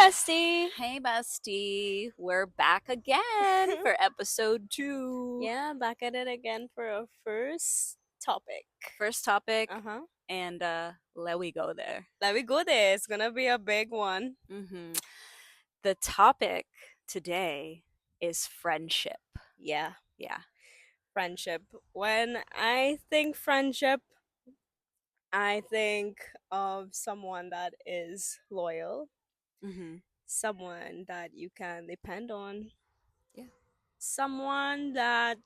bestie. Hey, bestie. We're back again for episode 2. Yeah, back at it again for our first topic. First topic, Uh huh. and let we go there. Let me go there. It's gonna be a big one. hmm The topic today is friendship. Yeah, Yeah. friendship. When I think friendship, I think of someone that is loyal, hmm someone that you can depend on, Yeah. someone that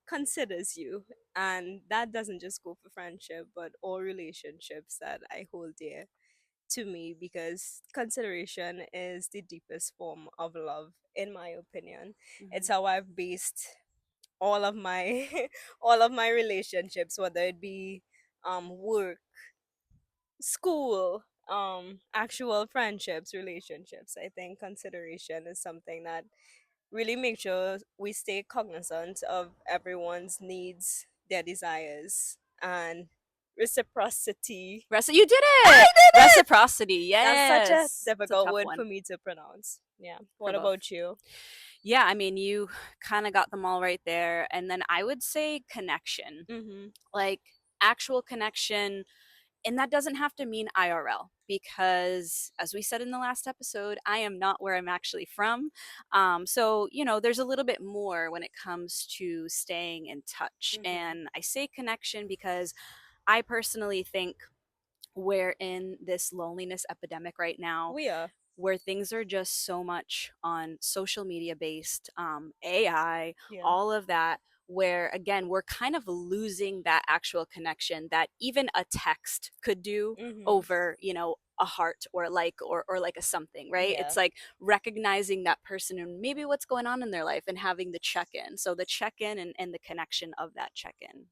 considers you. And that doesn't just go for friendship, but all relationships that I hold dear to me because consideration is the deepest form of love, in my opinion. It's hmm how I've based all of my all of my relationships, whether it be work, school, actual friendships, relationships. I think consideration is something that really make sure we stay cognizant of everyone's needs, their desires, and reciprocity. You did I it! did it! Reciprocity. That's such a Yes. It's a difficult tough word one for me to pronounce. Yeah. for What both. about you? Yeah, I mean, you kind of got them all right there. And then I would say connection. Mm-hmm. Like actual connection. And that doesn't have to mean IRL because, as we said in the last episode, I am not where I'm actually from. So, there's a little bit more when it comes to staying in touch. Mm-hmm. And I say connection because I personally think we're in this loneliness epidemic right now We are. where things are just so much on social media based, AI, Yeah. all of that, where again, we're kind of losing that actual connection that even a text could do Mm-hmm. over, a heart or like or like a something, right? Yeah. It's like recognizing that person and maybe what's going on in their life and having the check-in. So the check-in and the connection of that check-in.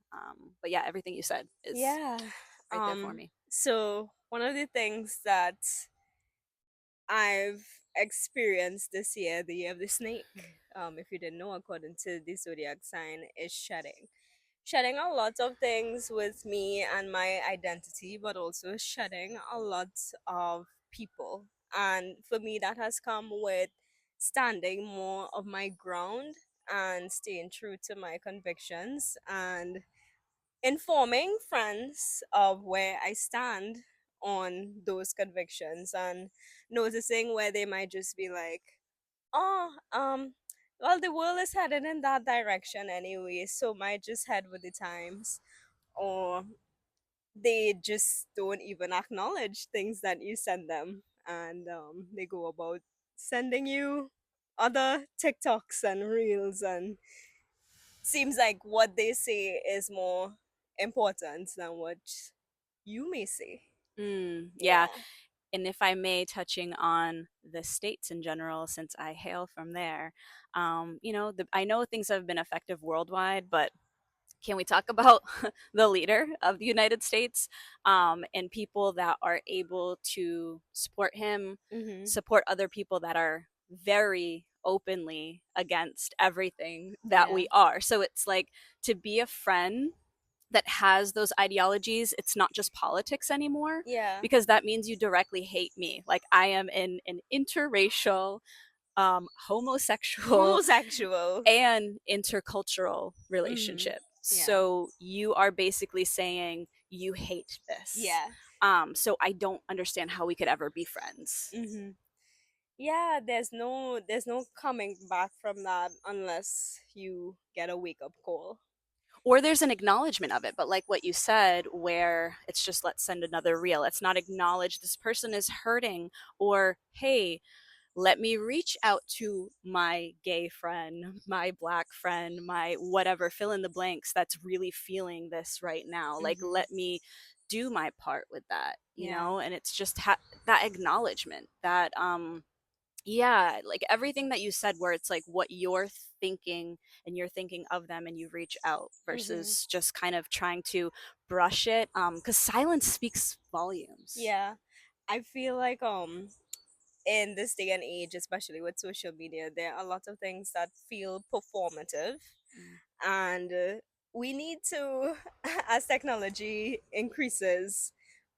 But yeah, everything you said is Yeah. right there for me. So one of the things that I've experienced this year, the year of the snake, if you didn't know, according to the zodiac sign, is shedding. Shedding a lot of things with me and my identity, but also shedding a lot of people. And for me, that has come with standing more of my ground and staying true to my convictions and informing friends of where I stand on those convictions and noticing where they might just be like, oh, well, the world is headed in that direction anyway, so might just head with the times. Or they just don't even acknowledge things that you send them, and they go about sending you other TikToks and reels, and seems like what they say is more important than what you may say. Yeah. Yeah. And if I may, touching on the states in general, since I hail from there, I know things have been effective worldwide, but can we talk about the leader of the United States and people that are able to support him, Mm-hmm. support other people that are very openly against everything that Yeah. we are? So it's like to be a friend that has those ideologies, it's not just politics anymore Yeah. because that means you directly hate me. Like I am in an interracial, homosexual, Homosexual. and intercultural Mm-hmm. relationship. Yeah. So you are basically saying you hate this. Yeah. So I don't understand how we could ever be friends. Mm-hmm. Yeah, there's no coming back from that unless you get a wake up call. Or there's an acknowledgement of it, but like what you said, where it's just let's send another reel. Let's not acknowledge this person is hurting, or hey, let me reach out to my gay friend, my black friend, my whatever, fill in the blanks that's really feeling this right now. Like, Mm-hmm. let me do my part with that, Yeah. and it's just that acknowledgement that, yeah, like everything that you said, where it's like what you're thinking and you're thinking of them and you reach out Mm-hmm. versus just kind of trying to brush it. Because silence speaks volumes. Yeah. I feel like in this day and age, especially with social media, there are a lot of things that feel performative, Mm. and we need to, as technology increases,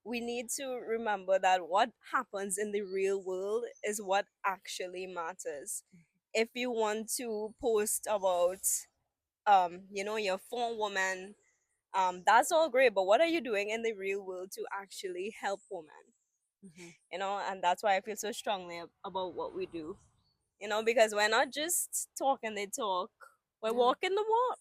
we need to remember that what happens in the real world is what actually matters. If you want to post about your phone woman, that's all great, but what are you doing in the real world to actually help women? Mm-hmm. And that's why I feel so strongly about what we do, because we're not just talking the talk, we're Yeah. walking the walk.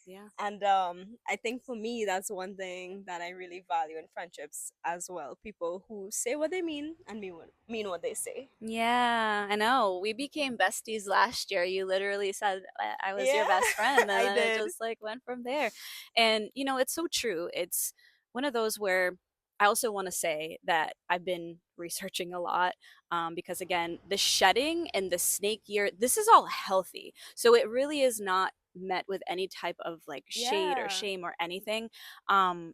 Yeah. And I think for me, that's one thing that I really value in friendships as well. People who say what they mean and mean what they say. Yeah, I know. We became besties last year. You literally said I was your Yeah, best friend, and I then it did. just like went from there. And it's so true. It's one of those where I also want to say that I've been researching a lot, because again, the shedding and the snake year, this is all healthy. So it really is not met with any type of like shade or Yeah. shame or anything.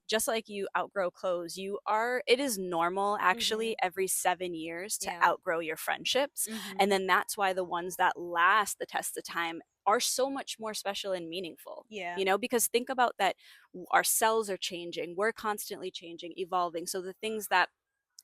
Just like you outgrow clothes, it is normal Mhm. actually every 7 years to Yeah. outgrow your friendships. And Mhm. then that's why the ones that last the test of time are so much more special and meaningful. Yeah. Because think about that, our cells are changing, we're constantly changing, evolving. So the things that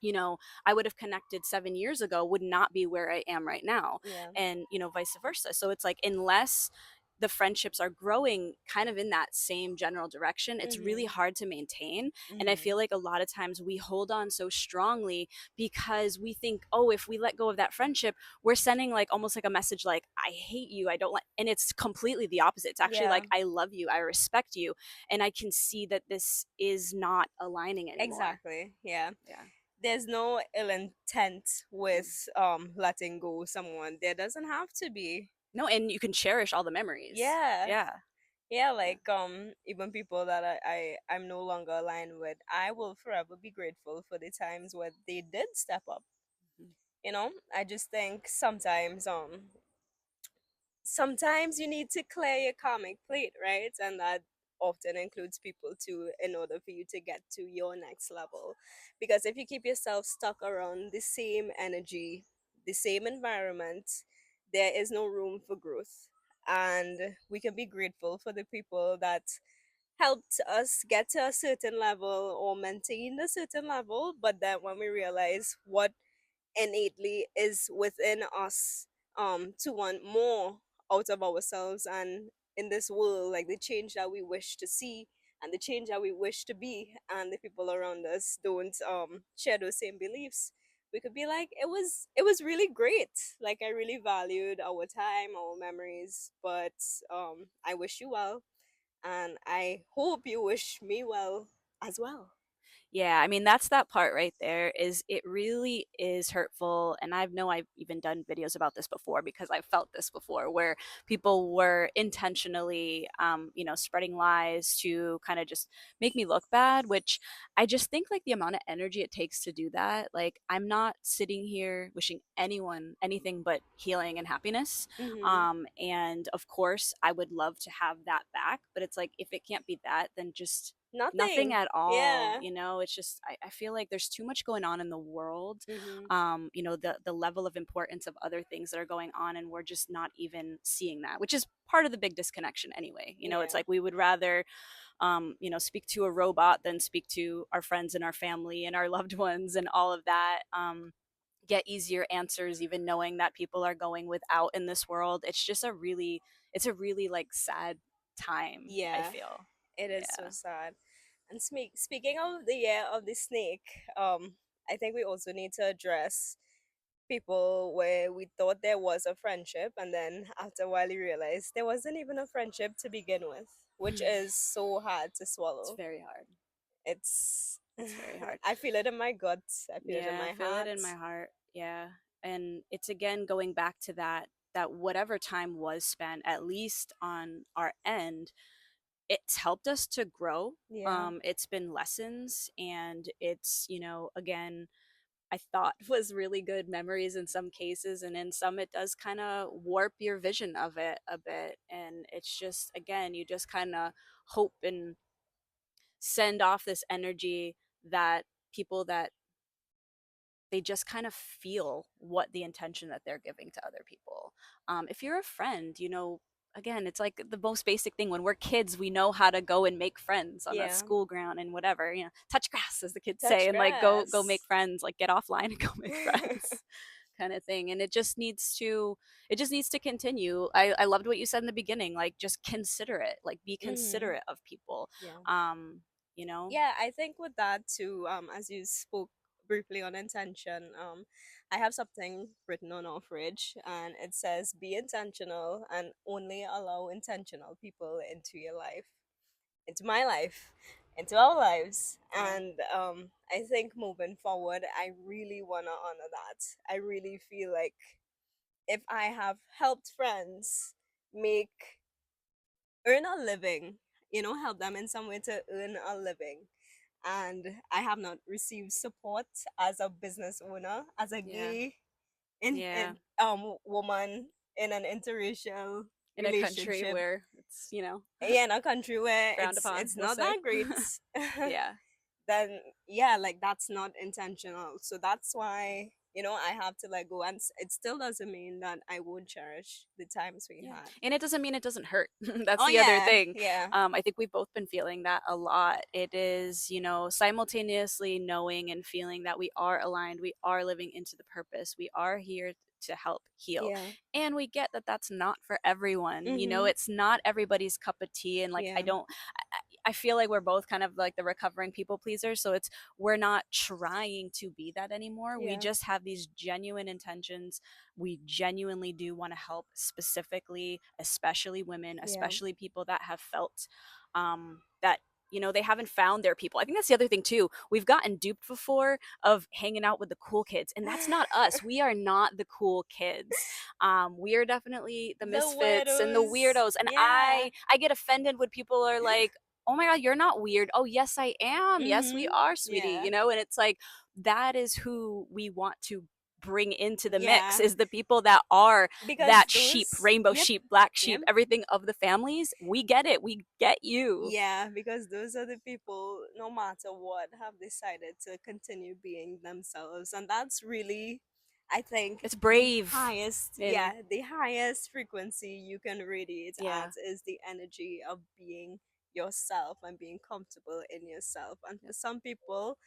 you know I would have connected 7 years ago would not be where I am right now, Yeah. and vice versa. So it's like, unless the friendships are growing kind of in that same general direction, it's really Mhm. hard to maintain. And I feel Mhm. like a lot of times we hold on so strongly because we think, oh, if we let go of that friendship, we're sending like almost like a message like, I hate you, I don't like. And it's completely the opposite. It's actually Yeah. like, I love you, I respect you, and I can see that this is not aligning anymore. Exactly. Yeah. Yeah. There's no ill intent with letting go someone. There doesn't have to be. No, and you can cherish all the memories. Yeah. Yeah. Yeah, Yeah. like even people that I'm no longer aligned with, I will forever be grateful for the times where they did step up. Mhm. I just think sometimes you need to clear your karmic plate, right? And that often includes people too, in order for you to get to your next level. Because if you keep yourself stuck around the same energy, the same environment, there is no room for growth. And we can be grateful for the people that helped us get to a certain level or maintain a certain level, but then when we realize what innately is within us, to want more out of ourselves and in this world, like the change that we wish to see and the change that we wish to be, and the people around us don't share those same beliefs, we could be like, it was really great, like I really valued our time, our memories, but I wish you well, and I hope you wish me well as well. Yeah, I mean, that's that part right there. Is it really is hurtful. And I've even done videos about this before because I've felt this before, where people were intentionally spreading lies to kind of just make me look bad, which I just think like the amount of energy it takes to do that. Like, I'm not sitting here wishing anyone anything but healing and happiness. Mm-hmm. And of course I would love to have that back, but it's like, if it can't be that, then just nothing Nothing. at all. Yeah. It's just, I feel like there's too much going on in the world. Mm-hmm. The level of importance of other things that are going on, and we're just not even seeing that, which is part of the big disconnection anyway. It's Yeah. like we would rather speak to a robot than speak to our friends and our family and our loved ones and all of that. Get easier answers, even knowing that people are going without in this world. It's a really like sad time, I Yeah. feel. It is so Yeah. sad. And speaking of the year of the snake, I think we also need to address people where we thought there was a friendship, and then after a while you realize there wasn't even a friendship to begin with, which is so hard to It's swallow. very hard. It's It's very hard. I feel it in my gut. I feel it in Yeah, I my feel it heart. in my heart. Yeah. And it's again going back to that whatever time was spent, at least on our end, it's helped us to grow. Yeah. It's been lessons, and it's, again, I thought was really good memories in some cases, and in some it does kind of warp your vision of it a bit. And it's just, again, you just kind of hope and send off this energy that people that they just kind of feel what the intention that they're giving to other people. If you're a friend, again, it's like the most basic thing. When we're kids, we know how to go and make friends on a Yeah. school ground and whatever, touch grass, as the kids say, Touch and like go make grass. friends, like get offline and go make friends. Kind of thing. And it just needs to continue. I loved what you said in the beginning, like just considerate, like be Hmm. considerate of people. Yeah. um you know Yeah, I think with that too, as you spoke briefly on intention, I have something written on our fridge and it says be intentional and only allow intentional people into your life, into my life, into our lives. yeah, And I think moving forward, I really wanna honor that. I really feel like if I have helped friends make earn a living, help them in some way to earn a living, and I have not received support as a business owner, as a yeah, gay in yeah. woman in an interracial In a country relationship, where it's, yeah, in a country where frowned upon, it's we'll not say. that great. Yeah, Then yeah, like that's not intentional. So that's why I have to let go, and it still doesn't mean that I won't cherish the times we yeah, had. and it doesn't mean it doesn't hurt. That's Oh the other yeah, thing. yeah, I think we've both been feeling that a lot. It is, simultaneously knowing and feeling that we are aligned, we are living into the purpose, we are here to help heal, yeah. and we get that that's not for everyone. Mhm. It's not everybody's cup of tea, and like, Yeah. I feel like we're both kind of like the recovering people pleasers. So we're not trying to be that anymore. We Yeah. just have these genuine intentions. We genuinely do want to help, specifically, especially women, Yeah. especially people that have felt that they haven't found their people. I think that's the other thing too. We've gotten duped before of hanging out with the cool kids, and that's not us. We are not the cool kids. We are definitely the The misfits and the weirdos. weirdos. And Yeah. I get offended when people are like, "Oh my god, you're not weird." "Oh yes, I am." "Yes, we Mhm. are, sweetie." Yeah. And it's like, that is who we want to bring into the mix, Yeah. is the people that are Because that sheep, those, rainbow yep, sheep, black yep. sheep, everything of the families. We get it. We get you. Yeah, because those are the people, no matter what, have decided to continue being themselves. And that's really, I think, It's the brave. highest, And yeah, the highest frequency you can radiate yeah. at is the energy of being yourself and being comfortable in yourself. And for Yep. some people,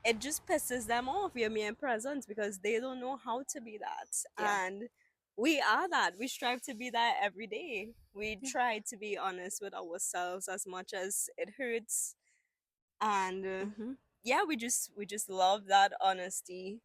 it just pisses them off, your mere presence, because they don't know how to be that. Yeah. And we are that. We strive to be that every day. We Yeah. try to be honest with ourselves as much as it hurts. And Hmm. yeah, we just love that honesty.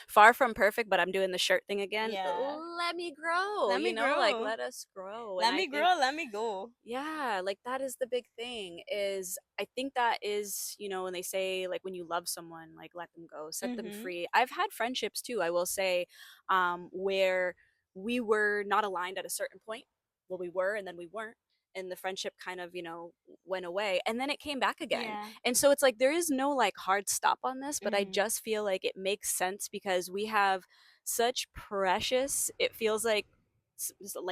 Far from perfect, but I'm doing the shirt thing again. Yeah. Let me grow, Let me like, grow. let us grow. And Let I me think, grow. Let me go. yeah, like that is the big thing. Is I think that is, when they say, like, when you love someone, like, let them go, set them Mhm. free. I've had friendships too, I will say, where we were not aligned at a certain point. Well, we were, and then we weren't, and the friendship kind of, went away, and then it came back again. Yeah. And so it's like there is no like hard stop on this, but I Mhm. just feel like it makes sense because we have such precious, it feels like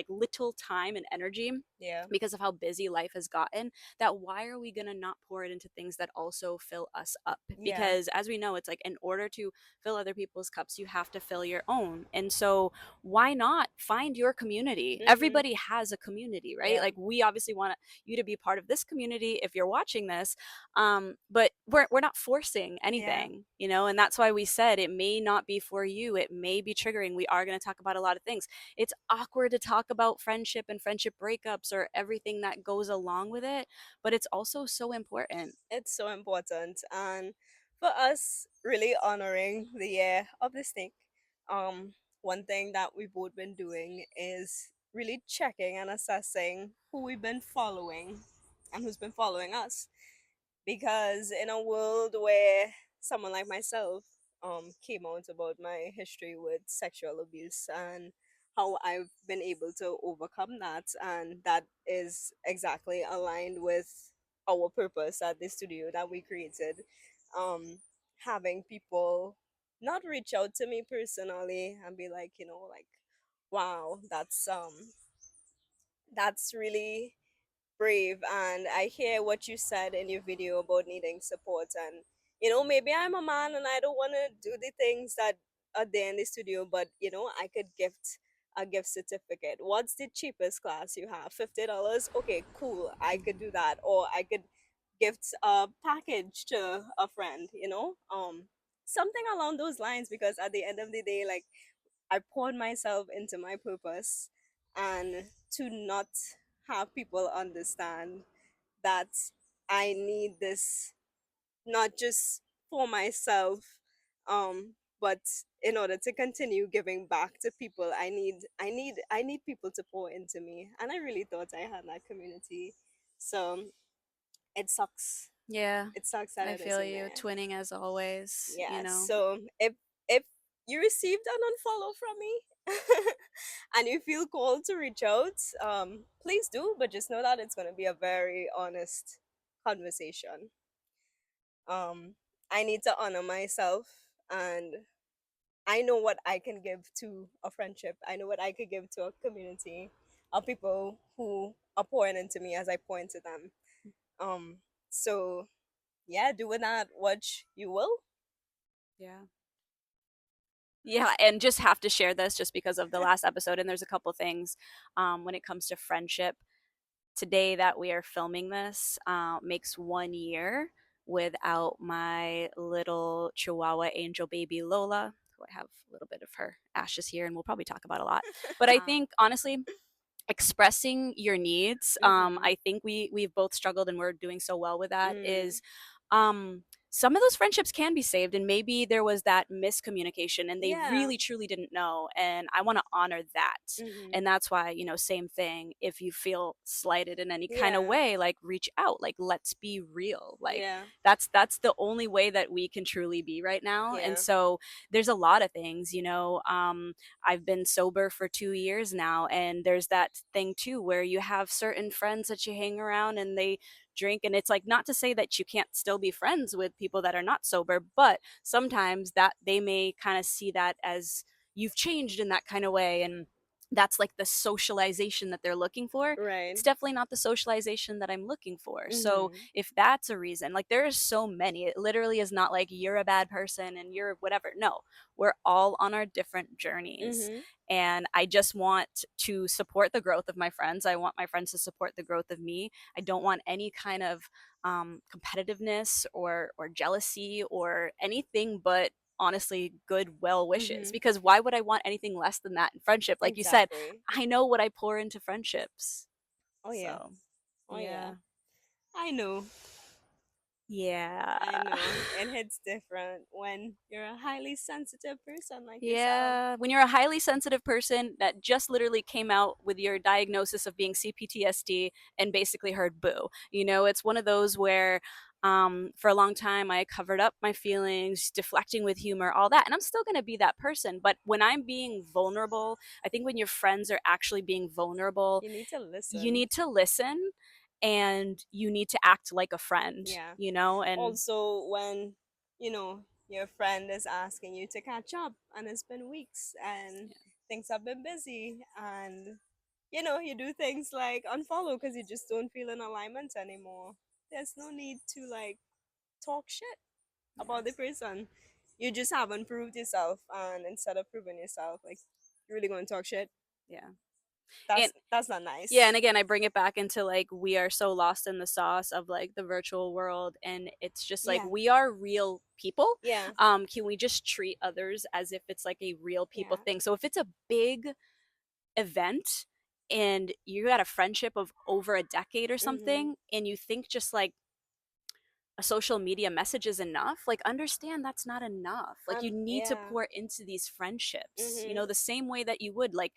little time and energy, Yeah. because of how busy life has gotten, that why are we going to not pour it into things that also fill us up? Yeah. Because as we know, it's like, in order to fill other people's cups, you have to fill your own. And so why not find your community? Mhm. Everybody has a community, right? Yeah. Like, we obviously want you to be part of this community if you're watching this. But we're not forcing Yeah. anything, and that's why we said it may not be for you. It may be triggering. We are going to talk about a lot of things. It's awkward to talk about friendship and friendship breakups or everything that goes along with it, but it's also so important. It's so important. And for us, really honoring the year of the snake, um, one thing that we've both been doing is really checking and assessing who we've been following and who's been following us. Because in a world where someone like myself came out about my history with sexual abuse and how I've been able to overcome that, and that is exactly aligned with our purpose at the studio that we created. Having people not reach out to me personally and be like, like, wow, that's really brave. And I hear what you said in your video about needing support, and maybe I'm a man and I don't want to do the things that are there in the studio, but I could gift a gift certificate. What's the cheapest class you have? $50? Okay, cool. I could do that. Or I could gift a package to a friend, you know? Something along those lines, because at the end of the day, like, I poured myself into my purpose, and to not have people understand that I need this not just for myself, but in order to continue giving back to people, I need people to pour into me, and I really thought I had that community. So it sucks. Yeah, It sucks that I it feel isn't you. there. Twinning as always, you Yeah. know. So if you received an unfollow from me, and you feel called to reach out, please do. But just know that it's gonna be a very honest conversation. I need to honor myself, and I know what I can give to a friendship. I know what I could give to a community of people who are pouring into me as I pour into them. Um, so yeah, do with that what you will. Yeah. Yeah, and just have to share this just because of the last episode. And there's a couple things when it comes to friendship. Today that we are filming this makes 1 year without my little Chihuahua angel baby Lola, who I have a little bit of her ashes here, and we'll probably talk about a lot. But I think honestly, expressing your needs, Mm-hmm. I think we've both struggled, and we're doing so well with that. Mm. Is um some of those friendships can be saved, and maybe there was that miscommunication and they Yeah. really truly didn't know, and I want to honor that. Mm-hmm. And that's why, same thing, if you feel slighted in any kind of Yeah. way, like reach out, like let's be real. Like Yeah. that's the only way that we can truly be right now. And Yeah. so there's a lot of things, I've been sober for 2 years now, and there's that thing too where you have certain friends that you hang around and they drink, and it's like, not to say that you can't still be friends with people that are not sober, but sometimes that they may kind of see that as you've changed in that kind of way, and that's like the socialization that they're looking for. Right. It's definitely not the socialization that I'm looking for. So Mm-hmm. if that's a reason, like there is so many, it literally is not like you're a bad person and you're whatever. No, we're all on our different journeys. Mm-hmm. And I just want to support the growth of my friends. I want my friends to support the growth of me. I don't want any kind of competitiveness or jealousy or anything but honestly good well wishes, Mm-hmm. because why would I want anything less than that in friendship? Like you said, Exactly. I know what I pour into friendships. Oh yeah. So Oh yeah. yeah. I know. Yeah. I know. It hits different when you're a highly sensitive person like yourself. Yeah, when you're a highly sensitive person that just literally came out with your diagnosis of being CPTSD and basically heard boo. It's one of those where for a long time I covered up my feelings, deflecting with humor, all that. And I'm still going to be that person. But when I'm being vulnerable, I think when your friends are actually being vulnerable, You need to you listen. need to listen and you need to act like a friend, Yeah. and Also, when, your friend is asking you to catch up, and it's been weeks and yeah, things have been busy, and, you do things like unfollow because you just don't feel in alignment anymore. There's no need to, like, talk shit yeah, about the person. You just haven't proved yourself, and instead of proving yourself, like, you're really going to talk shit. yeah. And That's not yeah, nice. and again, I bring it back into like we are so lost in the sauce of like the virtual world, and it's just like Yeah. we are real people. Yeah. Can we just treat others as if it's like a real people Yeah. thing? So if it's a big event and you had a friendship of over a decade or Mhm. something, and you think just like a social media message is enough, like understand that's not enough. Like you need to Yeah. pour into these friendships, Mhm. the same way that you would like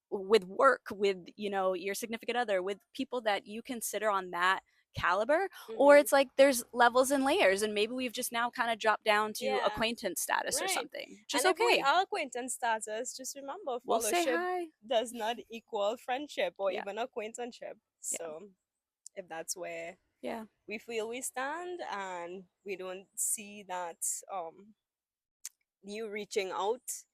with work, with your significant other, with people that you consider on that caliber. Or Mhm. it's like there's levels and layers, and maybe we've just now kind of dropped down to Yeah. acquaintance status or Right. something, which is And if we okay. are acquaintance status, just remember We'll say fellowship hi. does not equal friendship or Yeah, even acquaintanceship. yeah, So if that's where yeah, we feel we stand, and we don't see that you reaching out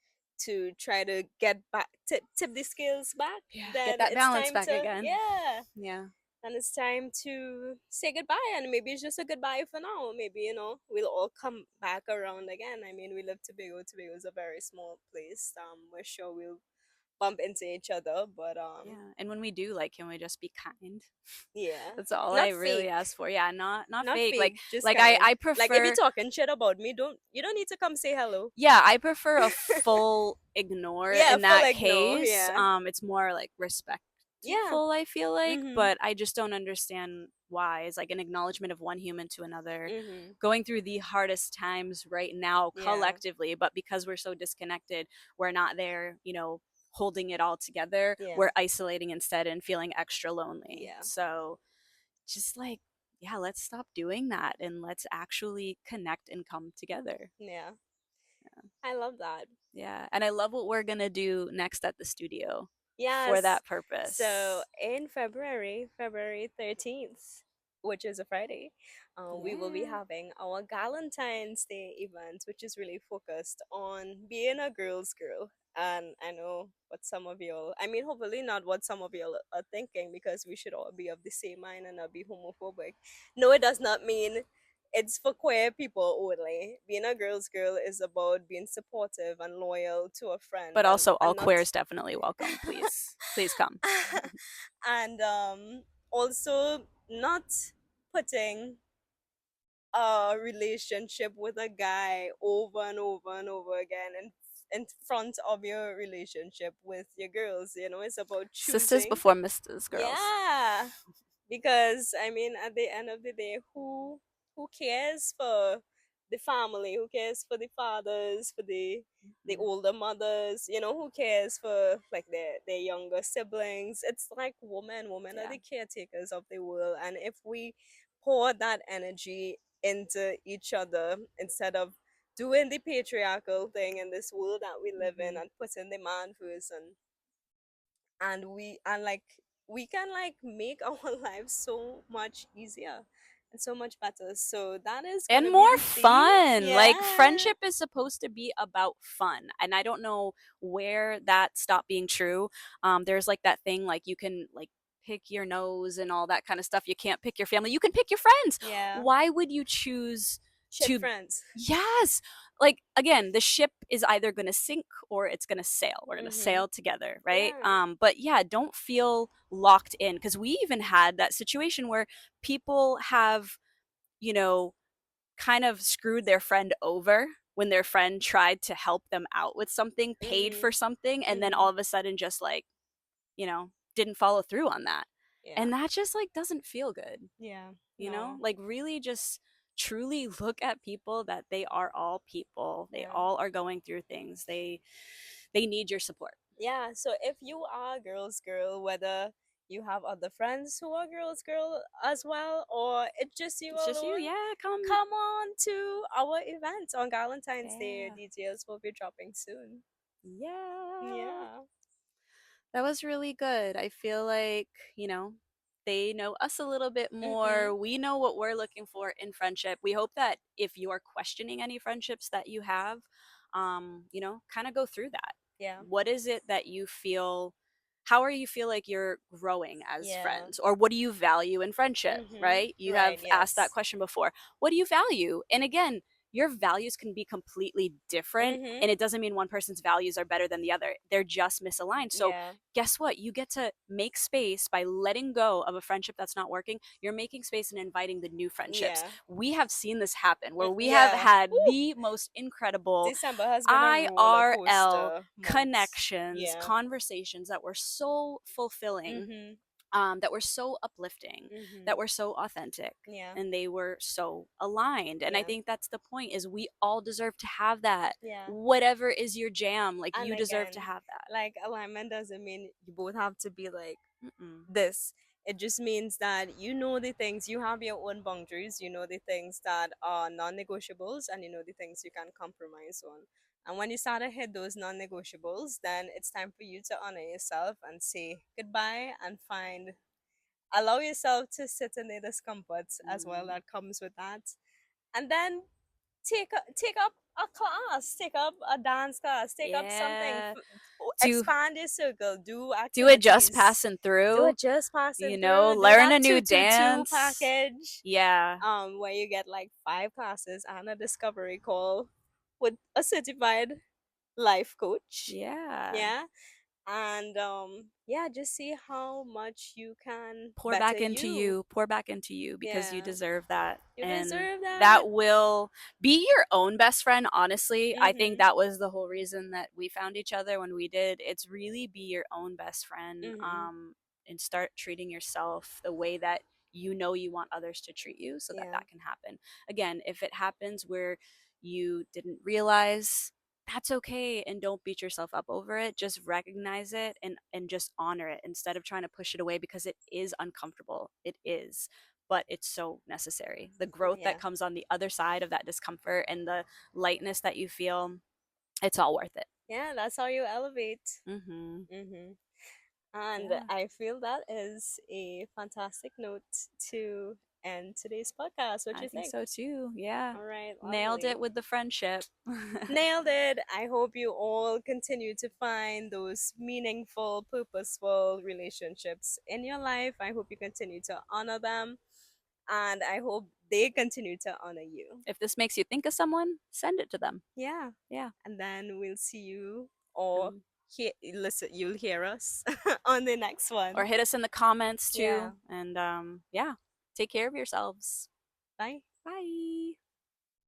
to try to get back, tip the scales back, yeah, get then that it's balance time back to, again. yeah, Yeah, then it's time to say goodbye. And maybe it's just a goodbye for now. Maybe, we'll all come back around again. I mean, we live Tobago. Tobago is a very small place. We're sure we'll bump into each other. But Yeah, and when we do, like, can we just be kind? yeah, That's all I not really fake, ask for. Yeah, not not fake. fake, just Like I kind. I Like if you're prefer. talking shit about me, you don't need to come say hello. Yeah, I prefer a full ignore Yeah, in full that ignore. case. Yeah, It's more like yeah. respectful, I feel like, Mhm. but I just don't understand why. It's like an acknowledgement of one human to another, Mhm. going through the hardest times right now Yeah. collectively, but because we're so disconnected, we're not there, holding it all together. Yeah. We're isolating instead and feeling extra lonely. Yeah. So, just like, yeah, let's stop doing that and let's actually connect and come together. Yeah. I love that. Yeah, and I love what we're gonna do next at the studio for Yes. that So purpose. in February, February 13th, which is a Friday, we will be Yeah. having our Valentine's Day event, which is really focused on being a girl's girl. And I know what some of you, I mean, hopefully not what some of you are thinking, because we should all be of the same mind and not be homophobic. No, it does not mean it's for queer people only. Being a girl's girl is about being supportive and loyal to a friend, But also, all and not queers definitely welcome. Please, please come. and also not putting a relationship with a guy over and over and over again in front of your relationship with your girls. It's about Sisters choosing. before misters, girls. Yeah, because I mean, at the end of the day, who cares for the family? Who cares for the fathers, for the Mhm. older mothers? Who cares for like their younger siblings? It's like women are Yeah. the caretakers of the world, and if we pour that energy into each other instead of doing the patriarchal thing in this world that we live in, Hmm. and putting the man first, and like we can like make our lives so much easier and so much better. So that is And gonna be more the theme. fun. Like, Yeah. friendship is supposed to be about fun. And I don't know where that stopped being true. There's like that thing, like, you can, like, pick your nose and all that kind of stuff. You can't pick your family. You can pick your friends. Yeah. Why would you choose Shit to? friends. Yes. Like, again, the ship is either going to sink or it's going to sail. We're going to Mm-hmm. sail together, right? Yeah. But yeah, don't feel locked in, because we even had that situation where people have, you know, kind of screwed their friend over when their friend tried to help them out with something, paid Mm-hmm. for something, and then Mm-hmm. all of a sudden just like, didn't follow through on that. Yeah. And that just like doesn't feel good, Yeah. No. Like, really just truly look at people that they are all people. They Yeah. all are going through things. They need your support. Yeah. So if you are a girl's girl, whether you have other friends who are girls girl as well, or it's just you It's just you, alone, yeah, come. come on to our event on Valentine's Day. Yeah. Details will be dropping soon. Yeah. Yeah. That was really good. I feel like, they know us a little bit Mhm. more. We know what we're looking for in friendship. We hope that if you are questioning any friendships that you have, kind of go through that. Yeah. What is it that you feel? How are you feel like you're growing as Yeah. friends? Or what do you value in friendship, Mhm. right? You Right. have asked that Yes. question before. What do you value? And again, your values can be completely different, Mhm. and it doesn't mean one person's values are better than the other. They're just misaligned. So Yeah. guess what? You get to make space by letting go of a friendship that's not working. You're making space and inviting the new friendships. Yeah. We have seen this happen where we have Yeah. had Woo! the most incredible December has been a roller IRL coaster month. connections, Yeah. conversations that were so fulfilling, Mhm. that were so uplifting, that Mhm. were so authentic, Yeah. and they were so aligned. And I Yeah. think that's the point, is we all deserve to have that. Yeah. Whatever is your jam, like, And you deserve to again, have that. like alignment doesn't mean you both have to be like Mm-mm. this. It just means that you know the things, you have your own boundaries, you know the things that are non negotiables, and you know the things you can compromise on. And when you start to hit those non negotiables, then it's time for you to honor yourself and say goodbye and allow yourself to sit in the discomfort as well Mm. that comes with that. And then take up a class, take up a dance class, take up something, Yeah. Do expand your circle, do do it just activities, passing do through, it just passing through, do learn that a new 222 dance. package, Yeah. where you get like 5 classes and a discovery call with a certified life coach. Yeah. Yeah. And yeah, just see how much you can Pour better back into you. you, pour back into you because you Yeah, deserve that. you And deserve that. that will be your own best friend, honestly. I think Mhm. that was the whole reason that we found each other when we did. It's really be your own best friend, Mhm. and start treating yourself the way that you know you want others to treat you so that Yeah. that can happen. Again, if it happens where you didn't realize, that's okay, and don't beat yourself up over it. Just recognize it and just honor it instead of trying to push it away because it is uncomfortable. It is, but it's so necessary. The growth that Yeah. comes on the other side of that discomfort and the lightness that you feel, it's all worth it. Yeah, that's how you elevate. Mhm. Mhm. And Yeah. I feel that is a fantastic note to end today's podcast. What do I you think think? so too. Yeah. All right, Nailed it lovely. with the friendship. Nailed it. I hope you all continue to find those meaningful, purposeful relationships in your life. I hope you continue to honor them, and I hope they continue to honor you. If this makes you think of someone, send it to them. Yeah. Yeah. And then we'll see you, or And listen, you'll hear us on the next or one. hit us in the comments Yeah. too. And yeah, take care of yourselves. Bye. Bye.